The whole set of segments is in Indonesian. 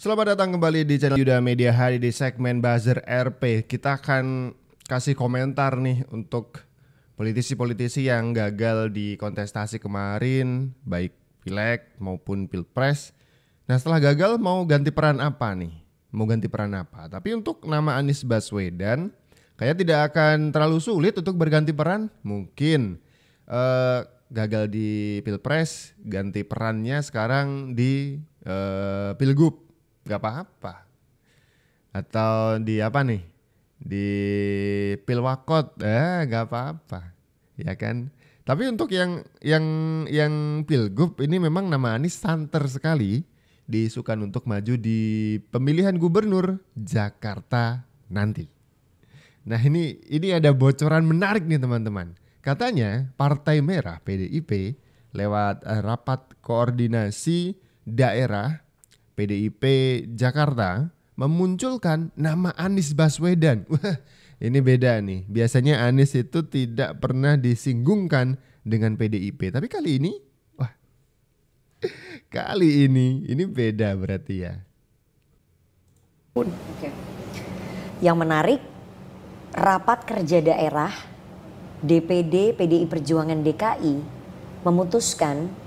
Selamat datang kembali di channel Yuda Media. Hari di segmen Buzzer RP kita akan kasih komentar nih untuk politisi-politisi yang gagal di kontestasi kemarin, baik pileg maupun pilpres. Nah, setelah gagal mau ganti peran apa nih? Mau ganti peran apa? Tapi untuk nama Anies Baswedan kayak tidak akan terlalu sulit untuk berganti peran. Mungkin gagal di pilpres, ganti perannya sekarang di pilgub. Gak apa-apa. Atau di apa nih? Di pilwakot, gak apa-apa. Ya kan? Tapi untuk yang pilgub ini memang nama Anies santer sekali diisukan untuk maju di pemilihan gubernur Jakarta nanti. Nah, ini ada bocoran menarik nih teman-teman. Katanya Partai Merah PDIP lewat rapat koordinasi daerah PDIP Jakarta memunculkan nama Anies Baswedan. Wah, ini beda nih. Biasanya Anies itu tidak pernah disinggungkan dengan PDIP. Tapi kali ini, ini beda berarti ya. Oke. Yang menarik, rapat kerja daerah DPD PDI Perjuangan DKI memutuskan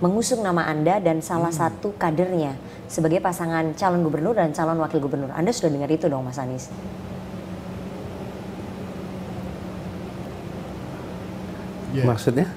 mengusung nama Anda dan salah satu kadernya sebagai pasangan calon gubernur dan calon wakil gubernur. Anda sudah dengar itu dong Mas Anies? Maksudnya?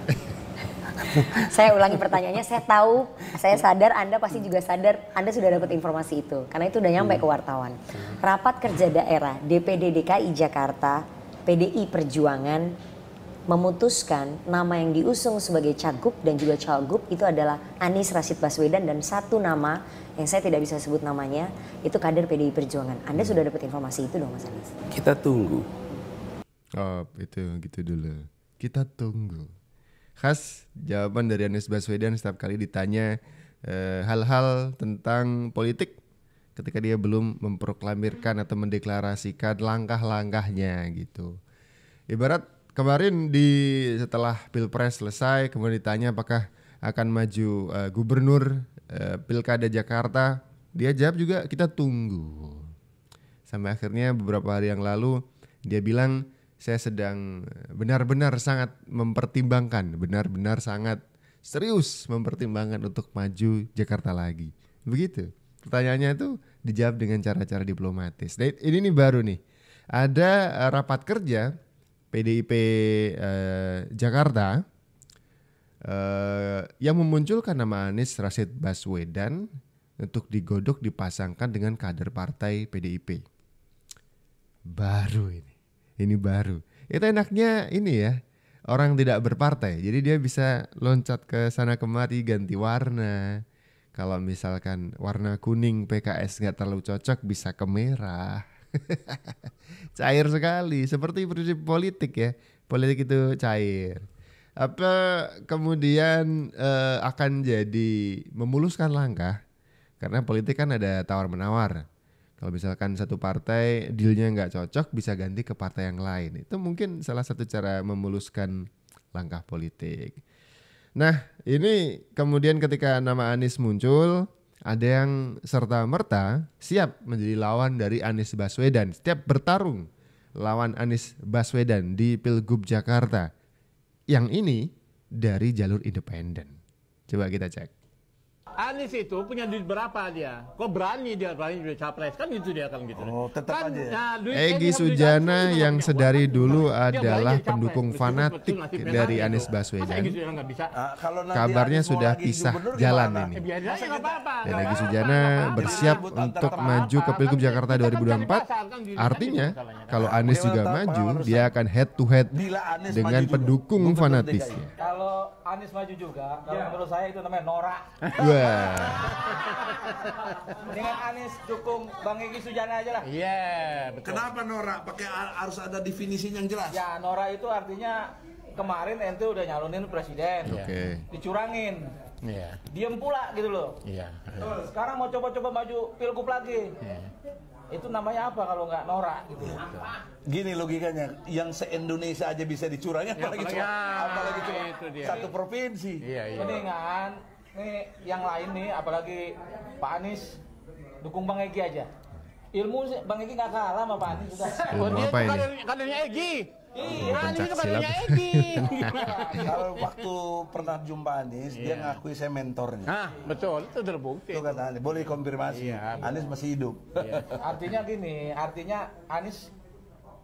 Saya ulangi pertanyaannya, saya sadar Anda pasti juga sadar Anda sudah dapat informasi itu. Karena itu udah nyampe ke wartawan. Rapat kerja daerah DPD DKI Jakarta, PDI Perjuangan memutuskan nama yang diusung sebagai cagup dan juga cagup itu adalah Anies Rashid Baswedan, dan satu nama yang saya tidak bisa sebut namanya itu kader PDI Perjuangan. Anda sudah dapat informasi itu dong Mas Anies? Kita tunggu. Oh, itu gitu dulu. Kita tunggu. Khas jawaban dari Anies Baswedan setiap kali ditanya hal-hal tentang politik ketika dia belum memproklamirkan atau mendeklarasikan langkah-langkahnya gitu. Ibarat kemarin setelah pilpres selesai kemudian ditanya apakah akan maju gubernur pilkada Jakarta, dia jawab juga kita tunggu. Sampai akhirnya beberapa hari yang lalu dia bilang saya sedang benar-benar sangat mempertimbangkan, benar-benar sangat serius mempertimbangkan untuk maju Jakarta lagi. Begitu. Pertanyaannya itu dijawab dengan cara-cara diplomatis. Dan ini nih baru nih. Ada rapat kerja PDIP Jakarta yang memunculkan nama Anies Rashid Baswedan untuk digodok dipasangkan dengan kader partai PDIP. Baru ini baru. Itu enaknya ini ya, orang tidak berpartai. Jadi dia bisa loncat ke sana kemari ganti warna. Kalau misalkan warna kuning PKS nggak terlalu cocok bisa ke merah. Cair sekali, seperti prinsip politik ya. Politik itu cair. Apa kemudian akan jadi memuluskan langkah? Karena politik kan ada tawar-menawar. Kalau misalkan satu partai dealnya nggak cocok bisa ganti ke partai yang lain. Itu mungkin salah satu cara memuluskan langkah politik. Nah, ini kemudian ketika nama Anies muncul, ada yang serta-merta siap menjadi lawan dari Anies Baswedan. Setiap bertarung lawan Anies Baswedan di Pilgub Jakarta. Yang ini dari jalur independen. Coba kita cek. Anies itu punya duit berapa dia? Kok berani duit capres? Kan gitu dia kan gitu. Oh, tetap kan, aja. Nah, Egy Sujana yang sedari dulu adalah pendukung fanatik dari Anies Baswedan. Kabarnya sudah pisah jalan ini. Dan Egy Sujana bersiap untuk maju ke Pilgub Jakarta 2024. Artinya kalau Anies juga maju, dia akan head to head dengan pendukung fanatisnya. Kalau Anies maju juga, kalau menurut saya itu namanya norak. Dengan Anies dukung Bang Egy Sujana aja lah. Iya, betul. Kenapa norak? Pakai harus ada definisinya yang jelas. Ya, norak itu artinya kemarin ente udah nyalonin presiden. Oke. Dicurangin. Iya. Diem pula gitu loh. Iya. Sekarang mau coba-coba maju pilgub lagi. Itu namanya apa kalau nggak norak gitu. Gini logikanya, yang se-Indonesia aja bisa dicurangi, apalagi cuma satu provinsi. Iya. Mendingan nih yang lain nih, apalagi Pak Anies Dukung Bang Egy aja. Ilmu sih Bang Egy nggak kalah sama Pak Anies sudah. Ilmu dia apa itu ini? kadernya Egy. Iya. Anies itu Pencak kadernya silat. Egy. Kalau waktu pernah jumpa Anies, dia ngakui saya mentornya. Nah, betul, itu terbukti. Itu kata Anies, boleh konfirmasi. Iya. Anies masih hidup. Artinya gini, artinya Anies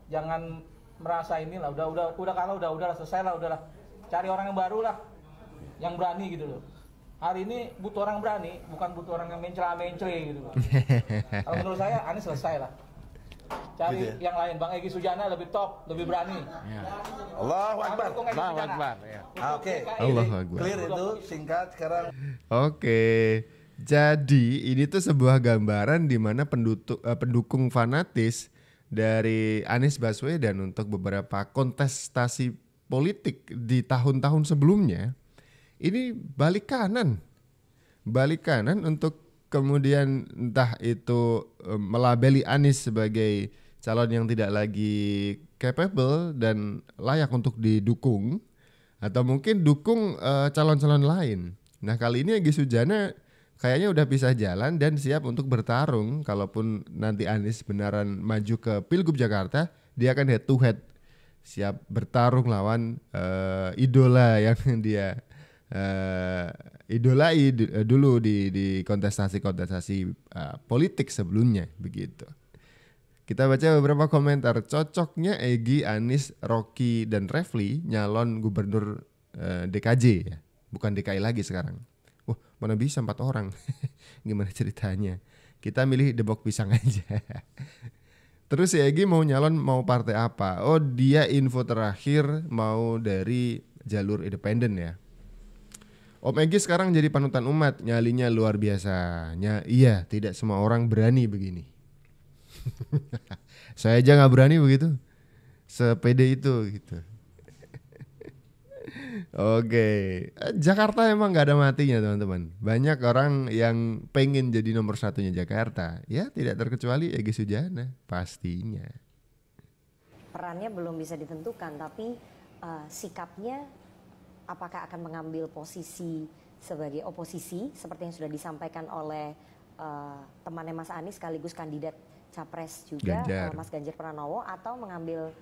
jangan merasa inilah udah kalah udah selesai lah udahlah. Cari orang yang baru lah. Yang berani gitu loh. Hari ini butuh orang berani, bukan butuh orang yang mencela-mencela gitu loh. Kalau menurut saya Anies selesai lah. Cari Gitu yang lain, Bang Egy Sujana lebih top, lebih berani. Allahu Akbar. Dukung Egy Allahu Sujana. Akbar. Ya. Oke. Allahu Akbar. Clear itu, singkat sekarang. Oke, jadi ini tuh sebuah gambaran di mana pendukung fanatis dari Anies Baswedan untuk beberapa kontestasi politik di tahun-tahun sebelumnya ini balik kanan untuk kemudian entah itu melabeli Anies sebagai calon yang tidak lagi capable dan layak untuk didukung atau mungkin dukung calon-calon lain. Nah kali ini Egy Sujana kayaknya udah pisah jalan dan siap untuk bertarung. Kalaupun nanti Anies benaran maju ke Pilgub Jakarta, dia akan head to head, siap bertarung lawan idola yang dia idolai dulu di kontestasi politik sebelumnya begitu. Kita baca beberapa komentar. Cocoknya Egy, Anies, Rocky dan Refli nyalon gubernur DKJ ya, bukan DKI lagi sekarang. Wah, mana bisa 4 orang. Gimana ceritanya? Kita milih Debok Pisang aja. Terus si Egy mau nyalon mau partai apa? Oh, dia info terakhir mau dari jalur independen ya. Om Egy sekarang jadi panutan umat, nyalinya luar biasa. Iya, tidak semua orang berani begini. Saya aja nggak berani begitu, sepede itu gitu. Oke, Jakarta emang nggak ada matinya teman-teman. Banyak orang yang pengen jadi nomor satunya Jakarta. Ya tidak terkecuali Egy Sujana pastinya. Perannya belum bisa ditentukan, tapi sikapnya apakah akan mengambil posisi sebagai oposisi seperti yang sudah disampaikan oleh temannya Mas Anies sekaligus kandidat Capres juga Mas Ganjar Pranowo, atau mengambil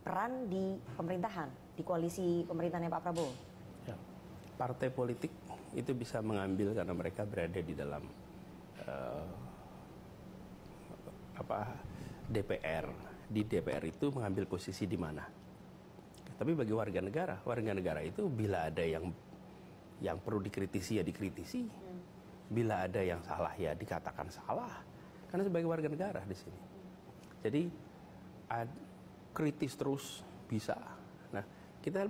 peran di pemerintahan, di koalisi pemerintahannya Pak Prabowo? Ya, partai politik itu bisa mengambil karena mereka berada di dalam DPR. Di DPR itu mengambil posisi di mana. Tapi bagi warga negara itu bila ada yang perlu dikritisi ya dikritisi, bila ada yang salah ya dikatakan salah, karena sebagai warga negara di sini. Jadi kritis terus bisa. Nah kita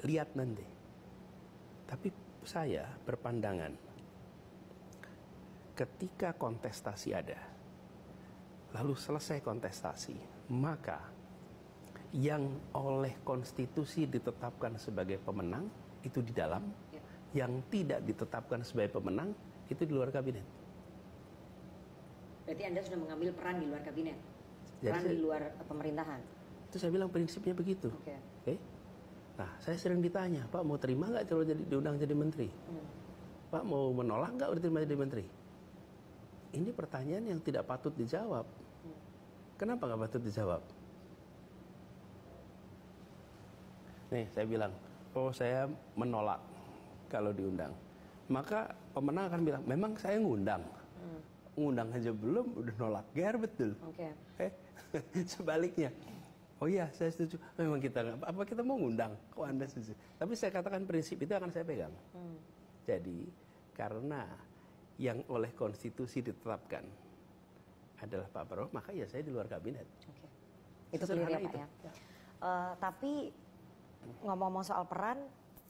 lihat nanti. Tapi saya berpandangan ketika kontestasi ada, lalu selesai kontestasi, maka yang oleh konstitusi ditetapkan sebagai pemenang itu di dalam, yang tidak ditetapkan sebagai pemenang itu di luar kabinet. Berarti Anda sudah mengambil peran di luar kabinet, peran Jadi di luar pemerintahan. Itu saya bilang prinsipnya begitu. Oke. Nah saya sering ditanya, Pak mau terima nggak kalau diundang jadi menteri? Pak mau menolak nggak diterima jadi menteri? Ini pertanyaan yang tidak patut dijawab. Kenapa nggak patut dijawab? Nih saya bilang, oh saya menolak kalau diundang. Maka pemenang akan bilang, memang saya ngundang. Ngundang aja belum, udah nolak. GR betul. Oke. Sebaliknya, oh iya saya setuju. Memang kita nggak, apa kita mau ngundang? Kok Anda setuju? Tapi saya katakan prinsip itu akan saya pegang. Jadi karena yang oleh konstitusi ditetapkan adalah Pak Prabowo, maka ya saya di luar kabinet. Oke. Itu clear ya Pak ya. Tapi ngomong-ngomong soal peran,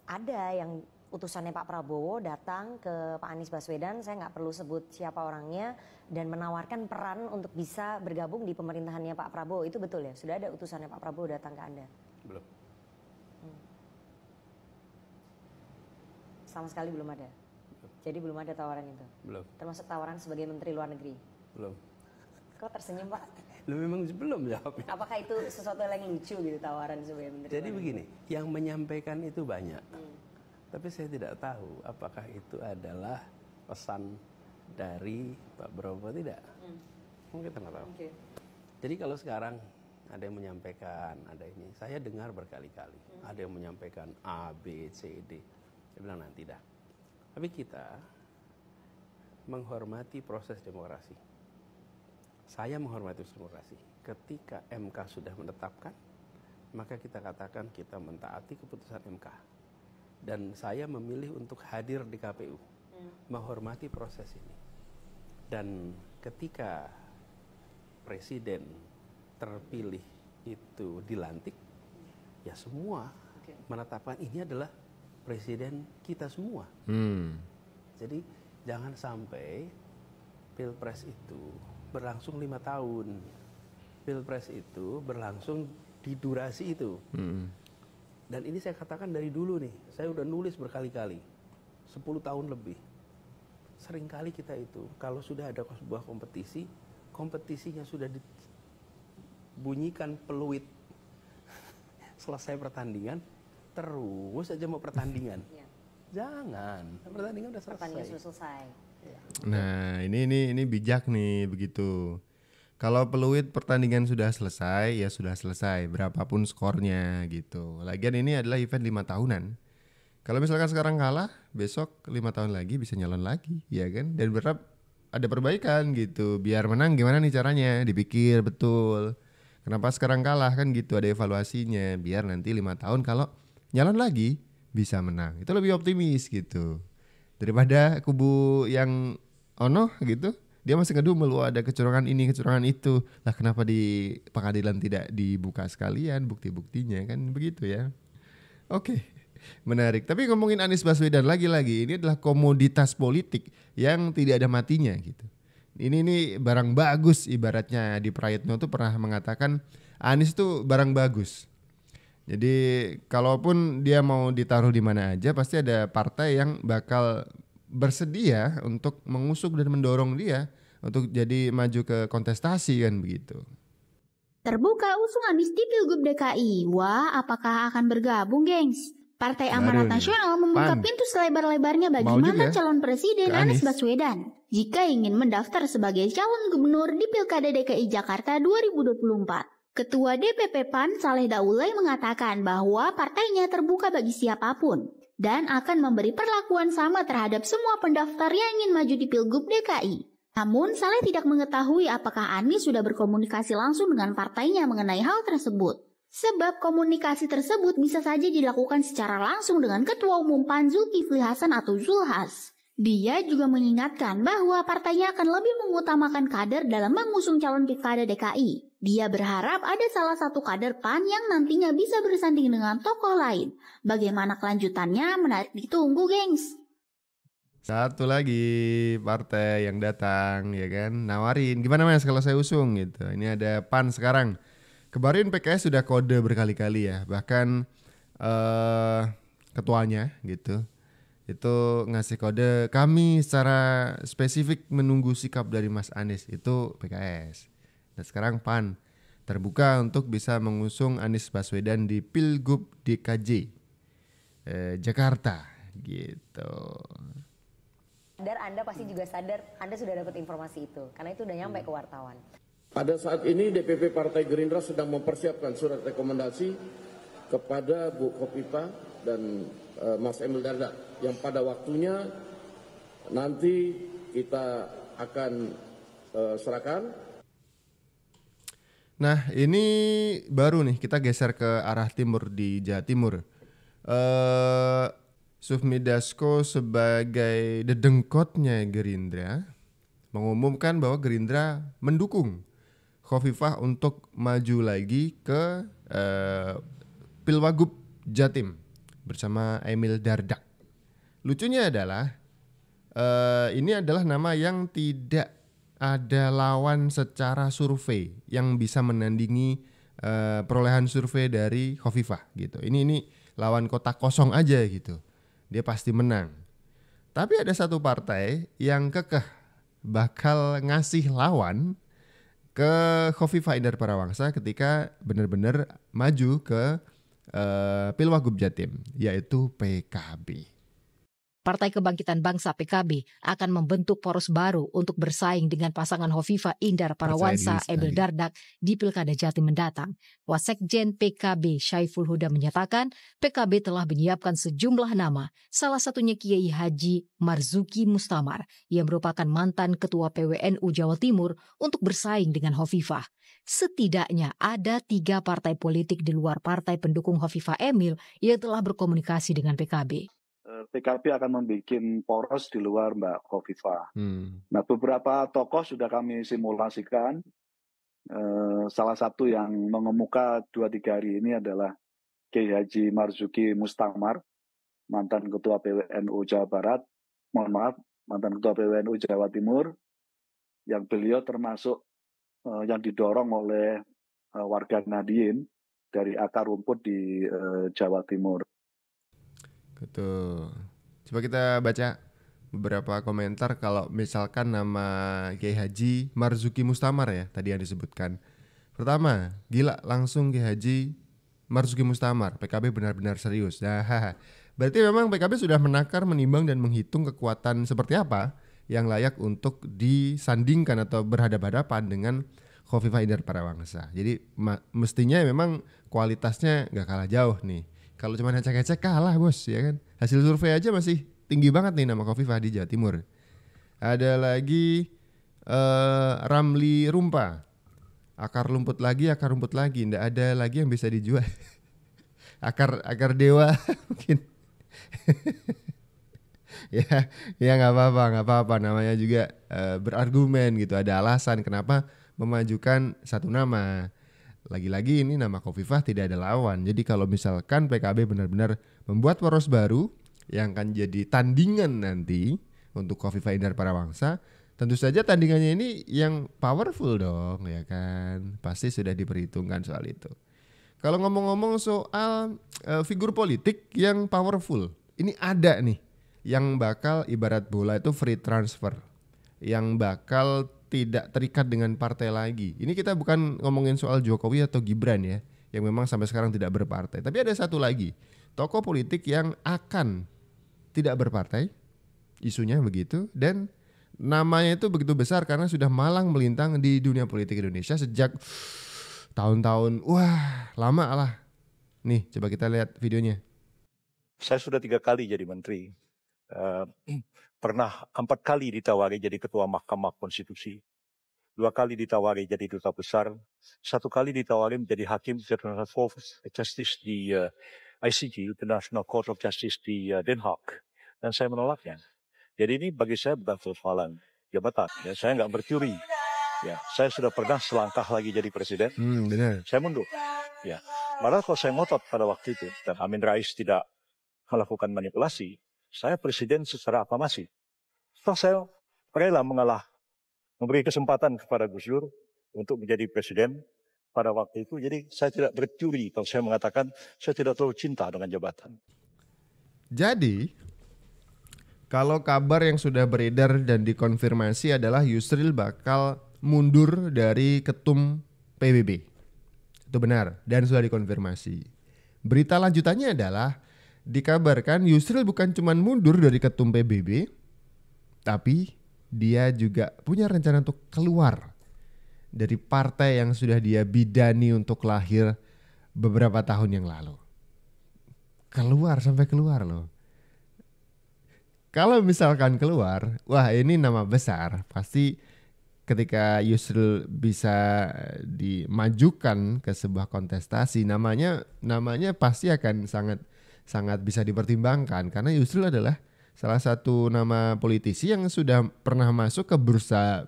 ada yang utusannya Pak Prabowo datang ke Pak Anies Baswedan, saya nggak perlu sebut siapa orangnya, dan menawarkan peran untuk bisa bergabung di pemerintahannya Pak Prabowo. Itu betul ya? Sudah ada utusannya Pak Prabowo datang ke Anda? Belum. Sama sekali belum ada? Jadi belum ada tawaran itu? Belum. Termasuk tawaran sebagai Menteri Luar Negeri? Belum. Kok tersenyum Pak? Lu memang belum jawabnya. Apakah itu sesuatu yang lucu gitu, tawaran sebagai Menteri Jadi Luar begini, yang menyampaikan itu banyak. Tapi saya tidak tahu apakah itu adalah pesan dari Pak Prabowo tidak? Kita nggak tahu. Oke. Jadi kalau sekarang ada yang menyampaikan, ada ini, saya dengar berkali-kali, ada yang menyampaikan A, B, C, D. Saya bilang nanti dah. Tapi kita menghormati proses demokrasi. Saya menghormati proses demokrasi. Ketika MK sudah menetapkan, maka kita katakan kita mentaati keputusan MK. Dan saya memilih untuk hadir di KPU, menghormati proses ini. Dan ketika presiden terpilih itu dilantik, ya semua menetapkan ini adalah presiden kita semua. Jadi jangan sampai Pilpres itu berlangsung 5 tahun. Pilpres itu berlangsung di durasi itu. Dan ini saya katakan dari dulu nih, saya udah nulis berkali-kali, 10 tahun lebih. Seringkali kita itu kalau sudah ada sebuah kompetisi, kompetisinya sudah bunyikan peluit selesai pertandingan, terus aja mau pertandingan. Jangan, pertandingan udah selesai. Pertandingan sudah selesai. Nah, ini bijak nih begitu. Kalau peluit pertandingan sudah selesai, ya sudah selesai, berapapun skornya gitu. Lagian ini adalah event 5 tahunan. Kalau misalkan sekarang kalah, besok 5 tahun lagi bisa nyalon lagi, ya kan? Dan berharap ada perbaikan gitu. Biar menang gimana nih caranya? Dipikir betul. Kenapa sekarang kalah kan gitu, ada evaluasinya. Biar nanti 5 tahun kalau nyalon lagi bisa menang. Itu lebih optimis gitu. Daripada kubu yang ono gitu, dia masih ngedumel, ada kecurangan ini, kecurangan itu. Lah kenapa di pengadilan tidak dibuka sekalian bukti-buktinya, kan begitu ya. Oke, menarik. Tapi ngomongin Anies Baswedan lagi-lagi, ini adalah komoditas politik yang tidak ada matinya gitu. Ini barang bagus ibaratnya. Di Prayitno tuh pernah mengatakan Anies tuh barang bagus. Jadi kalaupun dia mau ditaruh di mana aja, pasti ada partai yang bakal bersedia untuk mengusung dan mendorong dia untuk jadi maju ke kontestasi kan begitu. Terbuka usung Anies di Pilgub DKI. Wah, apakah akan bergabung, gengs? Partai Amanat Nasional membuka pintu selebar-lebarnya bagi mantan calon presiden Anies Baswedan jika ingin mendaftar sebagai calon gubernur di Pilkada DKI Jakarta 2024. Ketua DPP PAN Saleh Daulay mengatakan bahwa partainya terbuka bagi siapapun dan akan memberi perlakuan sama terhadap semua pendaftar yang ingin maju di Pilgub DKI. Namun, Saleh tidak mengetahui apakah Anies sudah berkomunikasi langsung dengan partainya mengenai hal tersebut. Sebab komunikasi tersebut bisa saja dilakukan secara langsung dengan Ketua Umum PAN Zulkifli Hasan atau Zulhas. Dia juga mengingatkan bahwa partainya akan lebih mengutamakan kader dalam mengusung calon Pilkada DKI. Dia berharap ada salah satu kader PAN yang nantinya bisa bersanding dengan tokoh lain. Bagaimana kelanjutannya menarik ditunggu, gengs. Satu lagi partai yang datang ya kan, nawarin gimana mas kalau saya usung gitu. Ini ada PAN sekarang. Kemarin PKS sudah kode berkali-kali ya, bahkan ketuanya gitu itu ngasih kode kami secara spesifik menunggu sikap dari Mas Anies, itu PKS. Dan sekarang PAN terbuka untuk bisa mengusung Anies Baswedan di Pilgub DKJ Jakarta gitu. Anda pasti juga sadar, Anda sudah dapat informasi itu karena itu udah nyampe ke wartawan. Pada saat ini DPP Partai Gerindra sedang mempersiapkan surat rekomendasi kepada Bu Kofifa dan Mas Emil Dardak yang pada waktunya nanti kita akan serahkan. Nah ini baru nih kita geser ke arah timur di Jawa Timur. Sufmi Dasko sebagai dedengkotnya Gerindra mengumumkan bahwa Gerindra mendukung Khofifah untuk maju lagi ke Pilwagub Jatim bersama Emil Dardak. Lucunya adalah ini adalah nama yang tidak ada lawan secara survei yang bisa menandingi perolehan survei dari Khofifah gitu. Ini lawan kotak kosong aja gitu. Dia pasti menang. Tapi ada satu partai yang kekeh bakal ngasih lawan ke Khofifah Indar Parawangsa ketika benar-benar maju ke Pilwagub Jatim, yaitu PKB. Partai Kebangkitan Bangsa PKB akan membentuk poros baru untuk bersaing dengan pasangan Hovifah Indar Parawansa Emil Dardak di Pilkada Jatim mendatang. Wasekjen PKB Syaiful Huda menyatakan PKB telah menyiapkan sejumlah nama, salah satunya Kiai Haji Marzuki Mustamar yang merupakan mantan Ketua PWNU Jawa Timur untuk bersaing dengan Hovifah. Setidaknya ada 3 partai politik di luar partai pendukung Hovifah Emil yang telah berkomunikasi dengan PKB. PKB akan membuat poros di luar Mbak Hovifah. Nah, beberapa tokoh sudah kami simulasikan. Salah satu yang mengemuka 2-3 hari ini adalah Kiai Haji Marzuki Mustamar, mantan Ketua PWNU Jawa Barat, mantan Ketua PWNU Jawa Timur, yang beliau termasuk yang didorong oleh warga Nahdien dari akar rumput di Jawa Timur. Betul. Coba kita baca beberapa komentar kalau misalkan nama Kiai Haji Marzuki Mustamar ya tadi yang disebutkan. Pertama, gila langsung Kiai Haji Marzuki Mustamar, PKB benar-benar serius. Nah, berarti memang PKB sudah menakar, menimbang dan menghitung kekuatan seperti apa yang layak untuk disandingkan atau berhadapan-hadapan dengan Hovifah Indar Parawansa. Jadi mestinya memang kualitasnya nggak kalah jauh nih. Kalau cuma ngecek-ngecek kalah bos ya kan. Hasil survei aja masih tinggi banget nih nama Hovifah di Jawa Timur. Ada lagi Ramli Rumpa. Akar rumput lagi, nggak ada lagi yang bisa dijual. akar dewa mungkin. ya nggak apa-apa. Namanya juga berargumen gitu. Ada alasan kenapa memajukan satu nama. Lagi-lagi ini nama Hovifah tidak ada lawan. Jadi kalau misalkan PKB benar-benar membuat poros baru yang akan jadi tandingan nanti untuk Hovifah Indar Parawansa, tentu saja tandingannya ini yang powerful dong, ya kan? Pasti sudah diperhitungkan soal itu. Kalau ngomong-ngomong soal figur politik yang powerful, ini ada nih yang bakal ibarat bola itu free transfer, yang bakal tidak terikat dengan partai lagi. Ini kita bukan ngomongin soal Jokowi atau Gibran ya, yang memang sampai sekarang tidak berpartai. Tapi ada satu lagi, tokoh politik yang akan tidak berpartai, isunya begitu, dan namanya itu begitu besar karena sudah malang melintang di dunia politik Indonesia sejak tahun-tahun, wah lama lah. Nih coba kita lihat videonya. Saya sudah 3 kali jadi menteri. Pernah 4 kali ditawari jadi ketua Mahkamah Konstitusi, 2 kali ditawari jadi duta besar, 1 kali ditawari menjadi hakim International Court of Justice di ICJ, International Court of Justice di Den Haag, dan saya menolaknya. Jadi ini bagi saya bukan persoalan jabatan. Ya, saya nggak berteori. Ya, saya sudah pernah selangkah lagi jadi presiden. Benar. Saya mundur. Ya, malah kalau saya ngotot pada waktu itu dan Amin Rais tidak melakukan manipulasi, saya presiden secara aklamasi. Setelah saya rela mengalah, memberi kesempatan kepada Gus Dur untuk menjadi presiden pada waktu itu. Jadi saya tidak berteori kalau saya mengatakan saya tidak terlalu cinta dengan jabatan. Jadi kalau kabar yang sudah beredar dan dikonfirmasi adalah Yusril bakal mundur dari ketum PBB. Itu benar dan sudah dikonfirmasi. Berita lanjutannya adalah dikabarkan Yusril bukan cuma mundur dari ketum PBB, tapi dia juga punya rencana untuk keluar dari partai yang sudah dia bidani untuk lahir beberapa tahun yang lalu. Sampai keluar loh. Kalau misalkan keluar, wah ini nama besar. Pasti ketika Yusril bisa dimajukan ke sebuah kontestasi, namanya pasti akan sangat bisa dipertimbangkan karena Yusril adalah salah satu nama politisi yang sudah pernah masuk ke bursa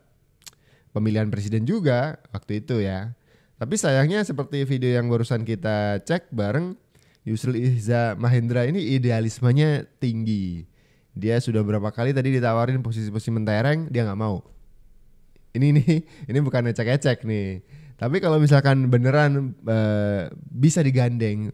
pemilihan presiden juga waktu itu ya. Tapi sayangnya seperti video yang barusan kita cek bareng, Yusril Iza Mahendra ini idealismenya tinggi. Dia sudah berapa kali tadi ditawarin posisi-posisi mentereng, dia nggak mau. Ini bukan ecek-ecek nih. Tapi kalau misalkan beneran bisa digandeng,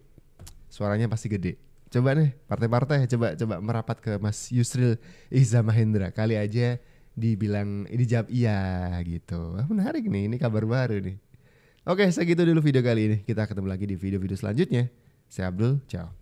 suaranya pasti gede. Coba nih partai-partai coba merapat ke Mas Yusril Iza Mahendra, kali aja dijawab iya gitu. Menarik nih, ini kabar baru nih. Oke, segitu dulu video kali ini. Kita ketemu lagi di video-video selanjutnya. Saya Abdul, ciao.